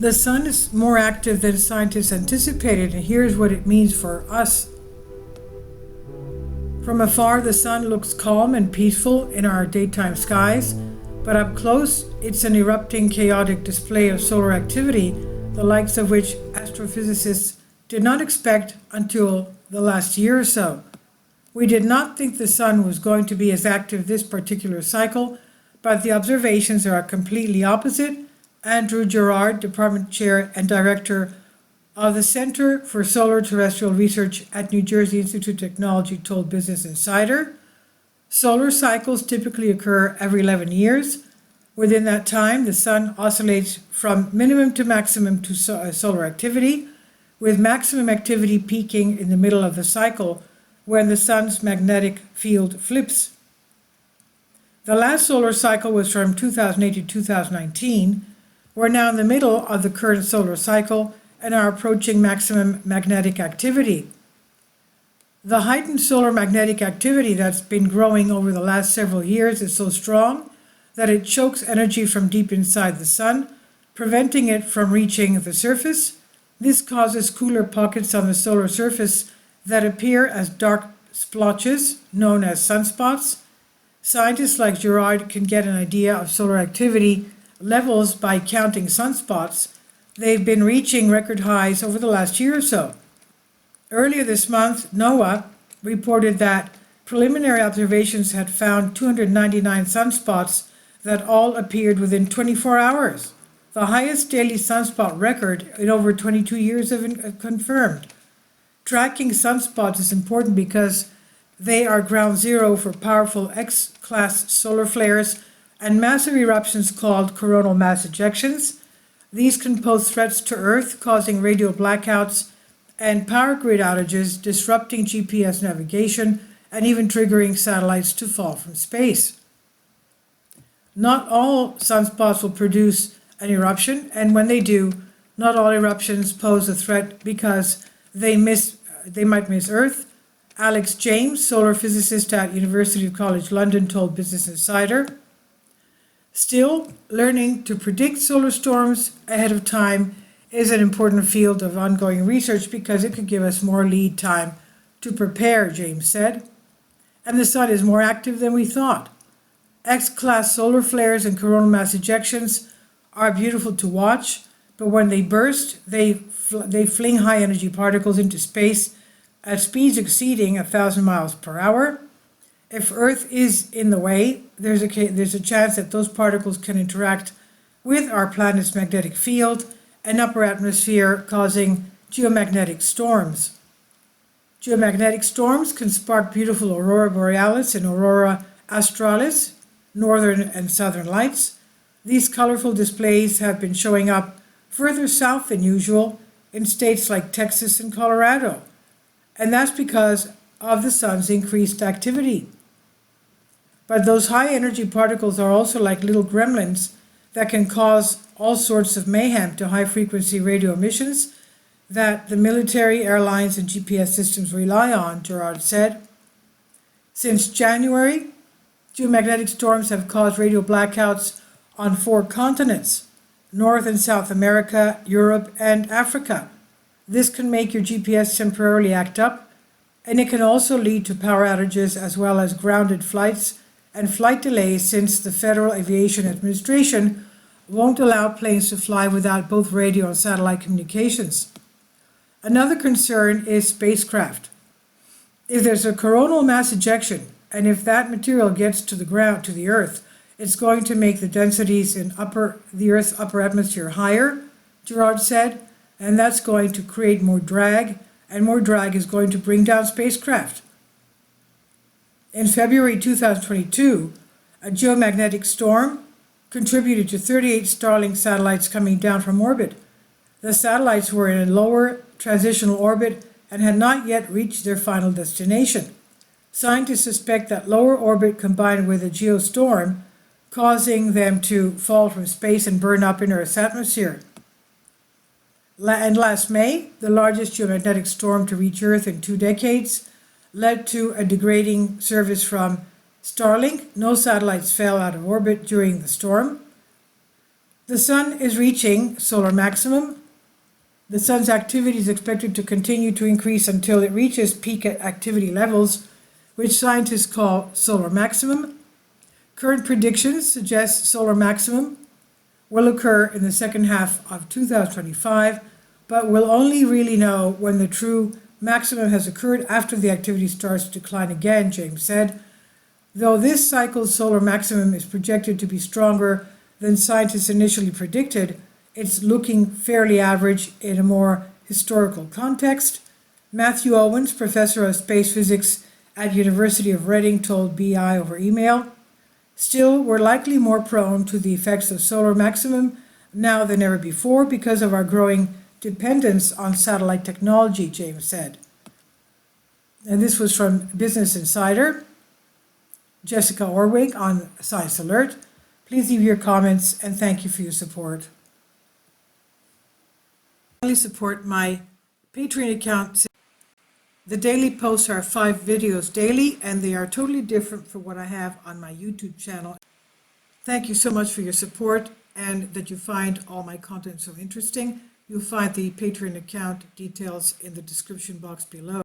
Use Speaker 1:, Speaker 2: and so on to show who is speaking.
Speaker 1: The sun is more active than scientists anticipated, and here's what it means for us. From afar, the sun looks calm and peaceful in our daytime skies, but up close, it's an erupting, chaotic display of solar activity, the likes of which astrophysicists did not expect until the last year or so. We did not think the sun was going to be as active this particular cycle, but the observations are completely opposite. Andrew Gerard, Department Chair and Director of the Center for Solar Terrestrial Research at New Jersey Institute of Technology, told Business Insider. Solar cycles typically occur every 11 years. Within that time, the sun oscillates from minimum to maximum to solar activity, with maximum activity peaking in the middle of the cycle when the sun's magnetic field flips. The last solar cycle was from 2008 to 2019. We're now in the middle of the current solar cycle and are approaching maximum magnetic activity. The heightened solar magnetic activity that's been growing over the last several years is so strong that it chokes energy from deep inside the sun, preventing it from reaching the surface. This causes cooler pockets on the solar surface that appear as dark splotches, known as sunspots. Scientists like Gerard can get an idea of solar activity levels by counting sunspots. They've been reaching record highs over the last year or so. Earlier this month, NOAA reported that preliminary observations had found 299 sunspots that all appeared within 24 hours, the highest daily sunspot record in over 22 years have been confirmed. Tracking sunspots is important because they are ground zero for powerful X-class solar flares and massive eruptions called coronal mass ejections. These can pose threats to Earth, causing radio blackouts and power grid outages, disrupting GPS navigation, and even triggering satellites to fall from space. Not all sunspots will produce an eruption, and when they do, not all eruptions pose a threat because they might miss Earth. Alex James, solar physicist at University College London, told Business Insider. Still, learning to predict solar storms ahead of time is an important field of ongoing research because it could give us more lead time to prepare, James said. And the sun is more active than we thought. X-class solar flares and coronal mass ejections are beautiful to watch, but when they burst, they fling high energy particles into space at speeds exceeding 1,000 miles per hour. If Earth is in the way, there's a chance that those particles can interact with our planet's magnetic field and upper atmosphere, causing geomagnetic storms. Geomagnetic storms can spark beautiful aurora borealis and aurora australis, northern and southern lights. These colorful displays have been showing up further south than usual in states like Texas and Colorado, and that's because of the sun's increased activity. But those high energy particles are also like little gremlins that can cause all sorts of mayhem to high frequency radio emissions that the military, airlines, and GPS systems rely on, Gerard said. Since January, geomagnetic storms have caused radio blackouts on 4 continents: North and South America, Europe, and Africa. This can make your GPS temporarily act up, and it can also lead to power outages as well as grounded flights and flight delays, since the Federal Aviation Administration won't allow planes to fly without both radio and satellite communications. Another concern is spacecraft. If there's a coronal mass ejection, and if that material gets to the ground, to the Earth, it's going to make the densities in the Earth's upper atmosphere higher, Gerard said, and that's going to create more drag, and more drag is going to bring down spacecraft. In February 2022, a geomagnetic storm contributed to 38 Starlink satellites coming down from orbit. The satellites were in a lower transitional orbit and had not yet reached their final destination. Scientists suspect that lower orbit combined with a geostorm, causing them to fall from space and burn up in Earth's atmosphere. And last May, the largest geomagnetic storm to reach Earth in 2 decades, led to a degrading service from Starlink. No satellites fell out of orbit during the storm. The sun is reaching solar maximum. The sun's activity is expected to continue to increase until it reaches peak activity levels, which scientists call solar maximum. Current predictions suggest solar maximum will occur in the second half of 2025, but we'll only really know when the true maximum has occurred after the activity starts to decline again, James said. Though this cycle's solar maximum is projected to be stronger than scientists initially predicted, it's looking fairly average in a more historical context. Matthew Owens, professor of space physics at University of Reading, told BI over email, "Still, we're likely more prone to the effects of solar maximum now than ever before because of our growing dependence on satellite technology," James said. And this was from Business Insider. Jessica Orwig on Science Alert. Please leave your comments and thank you for your support. Support my Patreon account. The daily posts are 5 videos daily, and they are totally different from what I have on my YouTube channel. Thank you so much for your support and that you find all my content so interesting. You'll find the Patreon account details in the description box below.